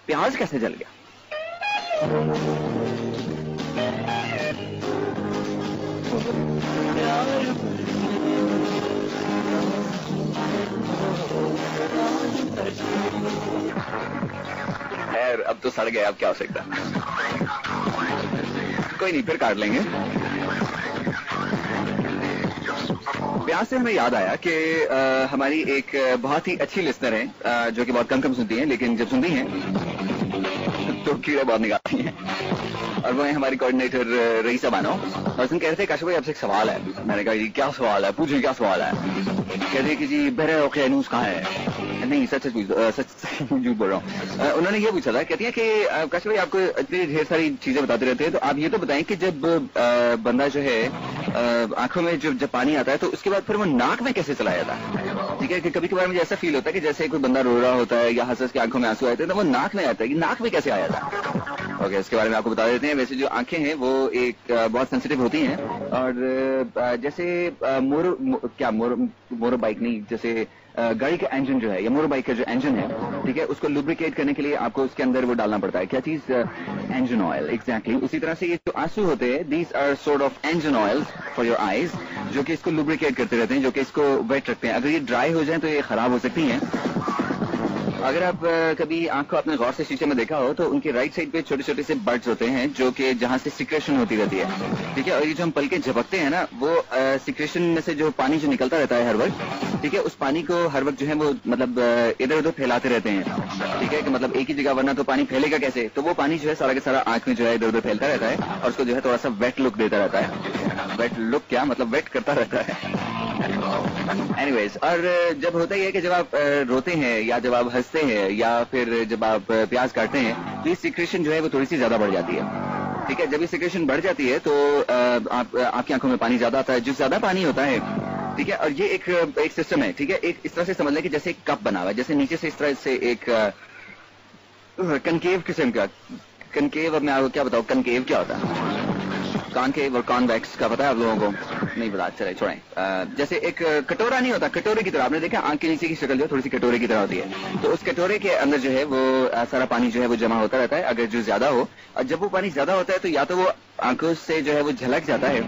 प्याज कैसे जल गया? खैर अब तो सड़ गया, अब क्या हो सकता है। कोई नहीं, फिर काट लेंगे। प्याज से हमें याद आया कि हमारी एक बहुत ही अच्छी लिस्नर है जो कि बहुत कम सुनती हैं, लेकिन जब सुनती हैं तो कीड़े बहुत निकालती हैं, और वो है हमारी कोऑर्डिनेटर रईसा बानो। और उसने कह रहे थे काशिफ भाई आपसे एक सवाल है। मैंने कहा जी क्या सवाल है, पूछिए क्या सवाल है। कहते हैं कि जी बहरे ओकेनूस कहाँ है? नहीं सच झूठ बोल रहा हूँ। उन्होंने ये पूछा था, कहती है कि काशिफ भाई आपको इतनी ढेर सारी चीजें बताते रहते हैं, तो आप ये तो बताएं कि जब बंदा जो है आंखों में जब पानी आता है तो उसके बाद फिर वो नाक में कैसे चला जाता है? ठीक है, कि कभी कभार मुझे ऐसा फील होता है कि जैसे कोई बंदा रो रहा होता है या हंस हंस के आंखों में आंसू आते हैं तो वो नाक में आता है, कि नाक में कैसे आ जाता है? ओके, इसके बारे में आपको बता देते हैं। वैसे जो आंखें हैं वो एक बहुत सेंसिटिव होती हैं, और जैसे मोरो बाइक नहीं, जैसे गाड़ी का इंजन जो है या मोटर बाइक का जो इंजन है, ठीक है, उसको लुब्रिकेट करने के लिए आपको उसके अंदर वो डालना पड़ता है। क्या चीज? Engine oil. एग्जैक्टली उसी तरह से ये जो आंसू होते हैं, these are sort of engine oil for your eyes, जो कि इसको लुब्रिकेट करते रहते हैं, जो कि इसको वेट रखते हैं। अगर ये ड्राई हो जाए तो ये खराब हो सकती हैं। अगर आप कभी आंख को आपने गौर से शीशे में देखा हो तो उनके राइट साइड पे छोटे छोटे से बर्ड्स होते हैं जो कि जहां से सिक्रेशन होती रहती है, ठीक है, और ये जो हम पलके झपकते हैं ना, वो सिक्रेशन में से जो पानी जो निकलता रहता है हर वक्त, ठीक है, उस पानी को हर वक्त जो है वो मतलब इधर उधर फैलाते रहते हैं, ठीक है, कि मतलब एक ही जगह, वरना तो पानी फैलेगा कैसे? तो वो पानी जो है सारा के सारा आंख में जो है इधर उधर फैलता रहता है और उसको जो है थोड़ा सा वेट लुक देता रहता है। वेट लुक क्या मतलब? वेट करता रहता है। एनीवेज, और जब होता ही है कि जब आप रोते हैं या जब आप हंसते हैं या फिर जब आप प्याज काटते हैं तो ये सिक्रेशन जो है वो थोड़ी सी ज्यादा बढ़ जाती है, ठीक है। जब ये सिक्रेशन बढ़ जाती है तो आपकी आंखों में पानी ज्यादा आता है। जो ज्यादा पानी होता है, ठीक है, और ये एक सिस्टम है, ठीक है, एक इस तरह से समझ लें कि जैसे एक कप बना हुआ है, जैसे नीचे से इस तरह से एक कनकेव किस्म का कनकेव। अब मैं आपको क्या बताऊं कनकेव क्या होता है? कॉनकेव और कॉन्वेक्स का पता है आप लोगों को? नहीं पता, चले छोड़ें। जैसे एक कटोरा नहीं होता, कटोरे की तरह, आपने देखा आंख के नीचे की शक्ल जो थोड़ी सी कटोरे की तरह होती है, तो उस कटोरे के अंदर जो है वो सारा पानी जो है वो जमा होता रहता है अगर जो ज्यादा हो। और जब वो पानी ज्यादा होता है तो या तो वो आंखों से जो है वो झलक जाता है,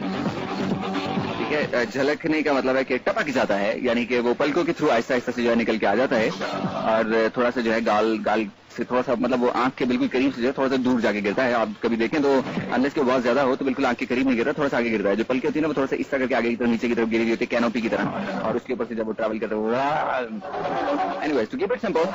ठीक है, झलकने का मतलब है कि टपक जाता है, यानी कि वो पलकों के थ्रू आहिस्ता आहिस्ता से जो है निकल के आ जाता है, और थोड़ा सा जो है गाल से थोड़ा सा मतलब वो आंख के बिल्कुल करीब से जो है थोड़ा सा दूर जाके गिरता है। आप कभी देखें तो अनलेस के बहुत ज्यादा हो तो बिल्कुल आंख के करीब नहीं गिरता, थोड़ा सा आगे गिरता है। जो पलके होती है ना वो थोड़ा सा इस तरह के आगे की तरफ नीचे की तरफ गिरी हुई होती है, कैनोपी की तरह, और उसके ऊपर से जब वो ट्रैवल करता है। Anyways, to keep it simple,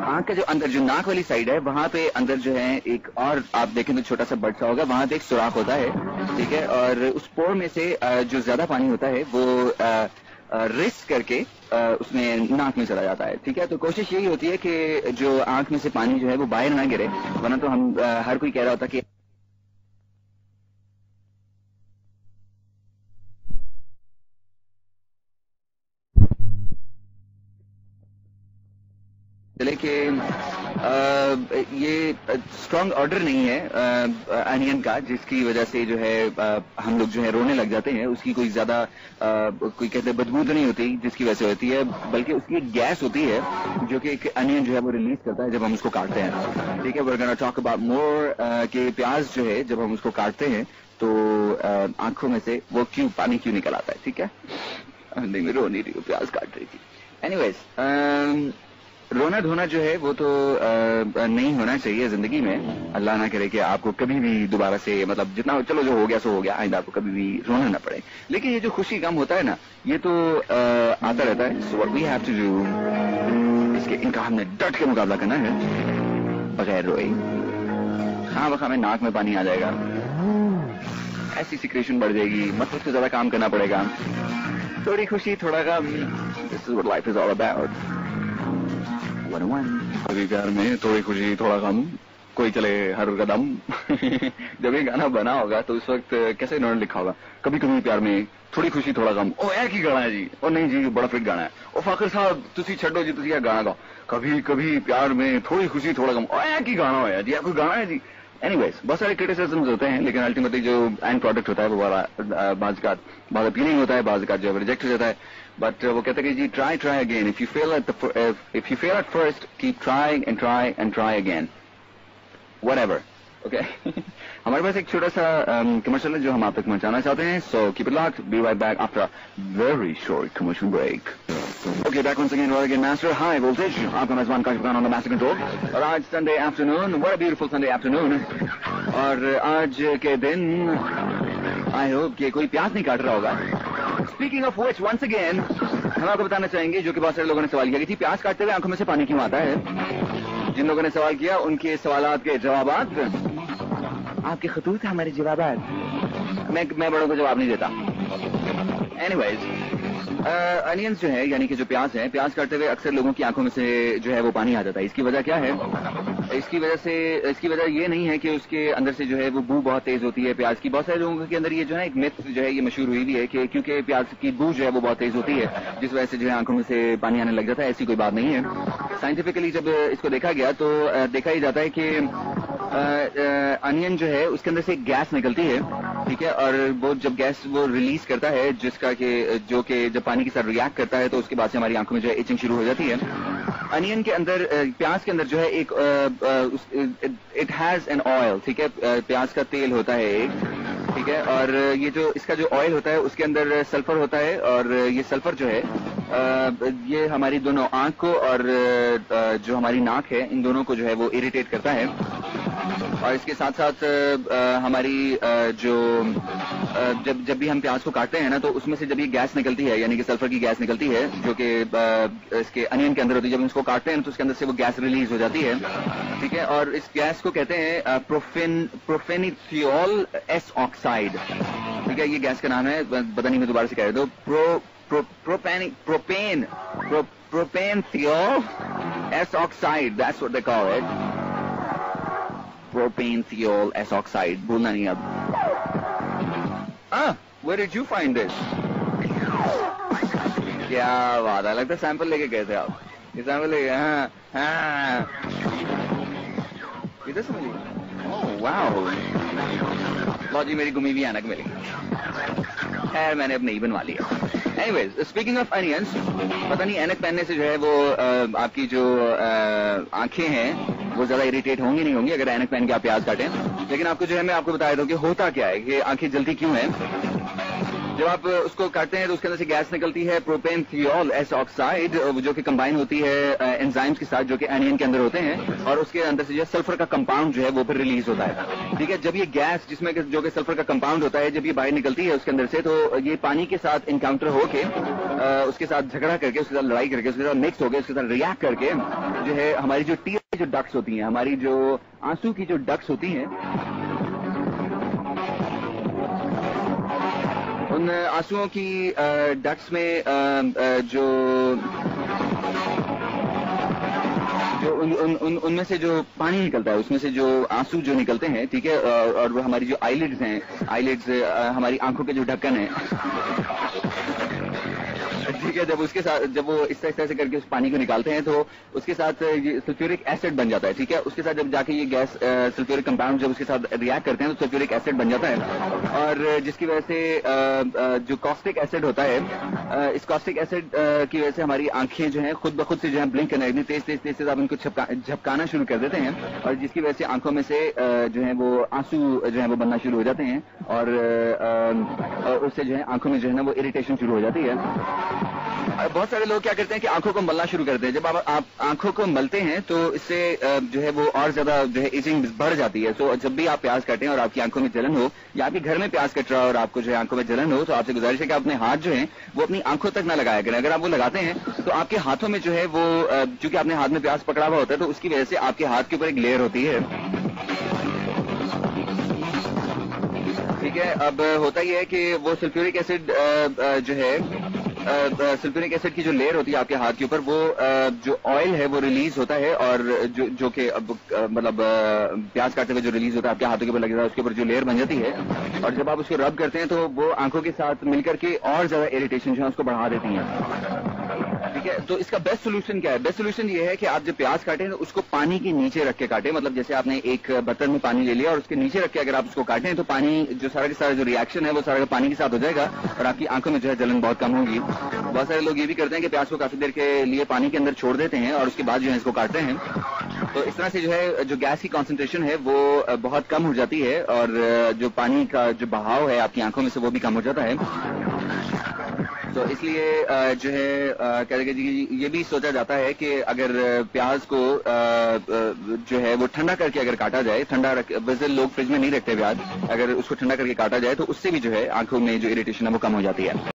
आंख का जो अंदर जो नाक वाली साइड है वहां पे अंदर जो है एक और आप देखें तो छोटा सा बट सा होगा, वहां पे एक सुराख होता है, ठीक है, और उस पोर में से जो ज्यादा पानी होता है वो रिस्क करके उसमें नाक में चला जाता है, ठीक है। तो कोशिश यही होती है कि जो आंख में से पानी जो है वो बाहर ना गिरे, वरना तो हम हर कोई कह रहा होता कि चले कि ये स्ट्रांग ऑर्डर नहीं है अनियन का, जिसकी वजह से जो है हम लोग जो है रोने लग जाते हैं। उसकी कोई ज्यादा कोई कहते हैं बदबू तो नहीं होती जिसकी वजह से होती है, बल्कि उसकी एक गैस होती है जो कि एक अनियन जो है वो रिलीज करता है जब हम उसको काटते हैं, ठीक है। We are gonna talk about more कि प्याज जो है जब हम उसको काटते हैं तो आंखों में से वो पानी क्यों निकल आता है, ठीक है। नहीं मैं रो नहीं रही हूँ, प्याज काट रही थी। एनीवेज, रोना धोना जो है वो तो नहीं होना चाहिए जिंदगी में। अल्लाह ना करे कि आपको कभी भी दोबारा से मतलब जितना चलो जो हो गया सो हो गया, आइंदा आपको कभी भी रोना ना पड़े। लेकिन ये जो खुशी गम होता है ना, ये तो आता रहता है। So what we have to do, इनका हमने डट के मुकाबला करना है बगैर रोए। हाँ वक्त हमें नाक में पानी आ जाएगा, ऐसी सिक्रेशन बढ़ जाएगी, मतलब से ज्यादा काम करना पड़ेगा। थोड़ी खुशी थोड़ा गम, this is what life is all about. कभी प्यार में थोड़ी खुशी थोड़ा गम, कोई चले हर कदम। जब ये गाना बना होगा तो उस वक्त कैसे इन्होंने लिखा होगा, कभी कभी प्यार में थोड़ी खुशी थोड़ा गम। ओ एक ही गाना है जी, और नहीं जी बड़ा फिट गाना है। ओ फाकिर साहब तुसी छड्डो जी, तुसी गाना गाओ, कभी कभी प्यार में थोड़ी खुशी थोड़ा गम। ओ एक ही गाना है जी, कोई गाना है जी, एनीवेज, बहुत सारे क्रिटिसिज्म्स होते हैं, लेकिन अल्टीमेटली जो एंड प्रोडक्ट होता है वो बाज़ का बहुत अपीलिंग होता है, बाज़ का जो रिजेक्ट हो जाता है. बट वो कहते हैं कि जी try again. If you fail at first, keep trying and try again, whatever. Okay. हमारे पास एक छोटा सा कमर्शियल है जो हम आप तक पहुंचाना चाहते हैं. So keep it locked. Be right back after very short commercial break. Okay, back once again Royal Master High Voltage. आपका मेजबान Kashif Khan on the master control. और आज Sunday afternoon, what a beautiful Sunday afternoon. और आज के दिन I hope कि कोई प्यास नहीं काट रहा होगा. Speaking of which, once again हम आपको बताना चाहेंगे, जो कि बहुत सारे लोगों ने सवाल किया कि प्यास काटते हुए आंखों में से पानी क्यों आता है. जिन लोगों ने सवाल किया उनके सवालात के जवाबात आपके खतूत है, हमारे जवाबात. मैं बड़ों को जवाब नहीं देता. एनीवेज, अनियंस जो है यानी कि जो प्याज है, प्याज काटते हुए अक्सर लोगों की आंखों में से जो है वो पानी आ जाता है. इसकी वजह क्या है? इसकी वजह ये नहीं है कि उसके अंदर से जो है वो बू बहुत तेज होती है प्याज की. बहुत सारे लोगों के अंदर ये जो है एक मिथ जो है ये मशहूर हुई भी है कि क्योंकि प्याज की बू जो है वो बहुत तेज होती है, जिस वजह से जो है आंखों में से पानी आने लग जाता है. ऐसी कोई बात नहीं है. साइंटिफिकली जब इसको देखा गया तो देखा ही जाता है कि अनियन जो है उसके अंदर से गैस निकलती है, ठीक है. और वो जब गैस वो रिलीज करता है, जिसका कि जो कि जब पानी के साथ रिएक्ट करता है तो उसके बाद से हमारी आंखों में जो है इचिंग शुरू हो जाती है. अनियन के अंदर, प्याज के अंदर जो है एक इट हैज एन ऑयल, ठीक है. प्याज का तेल होता है एक, ठीक है. और ये जो इसका जो ऑयल होता है उसके अंदर सल्फर होता है. और ये सल्फर जो है ये हमारी दोनों आंख को और जो हमारी नाक है इन दोनों को जो है वो इरिटेट करता है. और इसके साथ साथ हमारी जो जब भी हम प्याज को काटते हैं ना, तो उसमें से जब ये गैस निकलती है यानी कि सल्फर की गैस निकलती है जो कि इसके अनियन के अंदर होती है, जब हम इसको काटते हैं तो उसके अंदर से वो गैस रिलीज हो जाती है, ठीक है. और इस गैस को कहते हैं प्रोपेनिथियोल एस ऑक्साइड, ठीक है. ये गैस का नाम है, पता नहीं मैं दोबारा से कह रहा हूं. Propanethiol S oxide, that's what they call it. Propanethiol S oxide. भूलना नहीं अब. Where did you find this? क्या बात है, लगता है सैंपल लेके गए थे आप. ये सैंपल लेके, हाँ इधर से मिली. ओह वाओ, लो जी मेरी गुमी हुई ऐनक मिली. खैर मैंने अब नहीं बनवा लिया. एनीवेज, स्पीकिंग ऑफ अनियंस, पता नहीं ऐनक पहनने से जो है वो आपकी जो आंखें हैं वो ज्यादा इरिटेट होंगी नहीं होंगी अगर ऐनक पहन के आप प्याज काटें. लेकिन आपको जो है मैं आपको बता दूं कि होता क्या है कि आंखें जलती क्यों है. जब आप उसको काटते हैं तो उसके अंदर से गैस निकलती है प्रोपेनथियोल एस ऑक्साइड, जो कि कंबाइन होती है एंजाइम्स के साथ जो कि एनियन के अंदर होते हैं. और उसके अंदर से जो सल्फर का कंपाउंड जो है वो फिर रिलीज होता है, ठीक है. जब ये गैस जिसमें जो कि सल्फर का कंपाउंड होता है, जब ये बाहर निकलती है उसके अंदर से, तो ये पानी के साथ इनकाउंटर होके उसके साथ झगड़ा करके, उसके साथ लड़ाई करके, उसके साथ मिक्स होकर, उसके साथ रिएक्ट करके जो है हमारी जो टीयर जो डक्ट्स होती हैं, हमारी जो आंसू की जो डक्ट्स होती हैं, उन आंसुओं की डक्ट्स में जो उनमें से जो पानी निकलता है, उसमें से जो आंसू जो निकलते हैं, ठीक है. और वो हमारी जो आईलिड्स हैं, आईलिड्स हमारी आंखों के जो ढक्कन है, ठीक है. जब उसके साथ जब वो इस तरह से करके उस पानी को निकालते हैं तो उसके साथ सल्फ्यूरिक एसिड बन जाता है, ठीक है. उसके साथ जब जाके ये गैस सल्फ्यूरिक कंपाउंड जब उसके साथ रिएक्ट करते हैं तो सल्फ्यूरिक एसिड बन जाता है. और जिसकी वजह से जो कॉस्टिक एसिड होता है, इस कॉस्टिक एसिड की वजह से हमारी आंखें जो है खुद ब खुद से जो है ब्लिंक करने लगती, तेज तेज आप इनको झपकाना शुरू कर देते हैं. और जिसकी वजह से आंखों में से जो है वो आंसू जो है वो बनना शुरू हो जाते हैं. और उससे जो है आंखों में जो है ना वो इरिटेशन शुरू हो जाती है. बहुत सारे लोग क्या करते हैं कि आंखों को मलना शुरू करते हैं. जब आप आंखों को मलते हैं तो इससे जो है वो और ज्यादा जो है इचिंग बढ़ जाती है. तो जब भी आप प्याज काटें और आपकी आंखों में जलन हो, या आपके घर में प्याज कट रहा हो और आपको जो है आंखों में जलन हो, तो आपसे गुजारिश है कि अपने हाथ जो है वो अपनी आंखों तक ना लगाया करें. अगर आप वो लगाते हैं तो आपके हाथों में जो है वो, चूंकि आपने हाथ में प्याज पकड़ा हुआ होता है, तो उसकी वजह से आपके हाथ के ऊपर एक लेयर होती है, ठीक है. अब होता ही है कि वो सल्फ्यूरिक एसिड जो है, सल्फ्यूरिक एसिड की जो लेयर होती है आपके हाथ के ऊपर, वो जो ऑयल है वो रिलीज होता है. और जो कि मतलब प्याज काटते हुए जो रिलीज होता है आपके हाथों के ऊपर लग जाता है, उसके ऊपर जो लेयर बन जाती है. और जब आप उसको रब करते हैं तो वो आंखों के साथ मिलकर के और ज्यादा इरिटेशन जो है उसको बढ़ा देती है, ठीक ठीक है, तो इसका बेस्ट सोल्यूशन क्या है? बेस्ट सोल्यूशन ये है कि आप जब प्याज काटें तो उसको पानी के नीचे रख के काटें। मतलब जैसे आपने एक बर्तन में पानी ले लिया और उसके नीचे रख के अगर आप उसको काटें तो पानी जो सारा का सारा जो रिएक्शन है वो सारा पानी के साथ हो जाएगा और आपकी आंखों में जो है जलन बहुत कम होगी। बहुत सारे लोग ये भी करते हैं कि प्याज को काफी देर के लिए पानी के अंदर छोड़ देते हैं और उसके बाद जो है इसको काटते हैं। तो इस तरह से जो है जो गैस की कॉन्सेंट्रेशन है वो बहुत कम हो जाती है और जो पानी का जो बहाव है आपकी आंखों में से वो भी कम हो जाता है। तो इसलिए जो है कहते हैं ये भी सोचा जाता है कि अगर प्याज को जो है वो ठंडा करके अगर काटा जाए, ठंडा वैसे लोग फ्रिज में नहीं रखते प्याज, अगर उसको ठंडा करके काटा जाए तो उससे भी जो है आंखों में जो इरिटेशन है वो कम हो जाती है।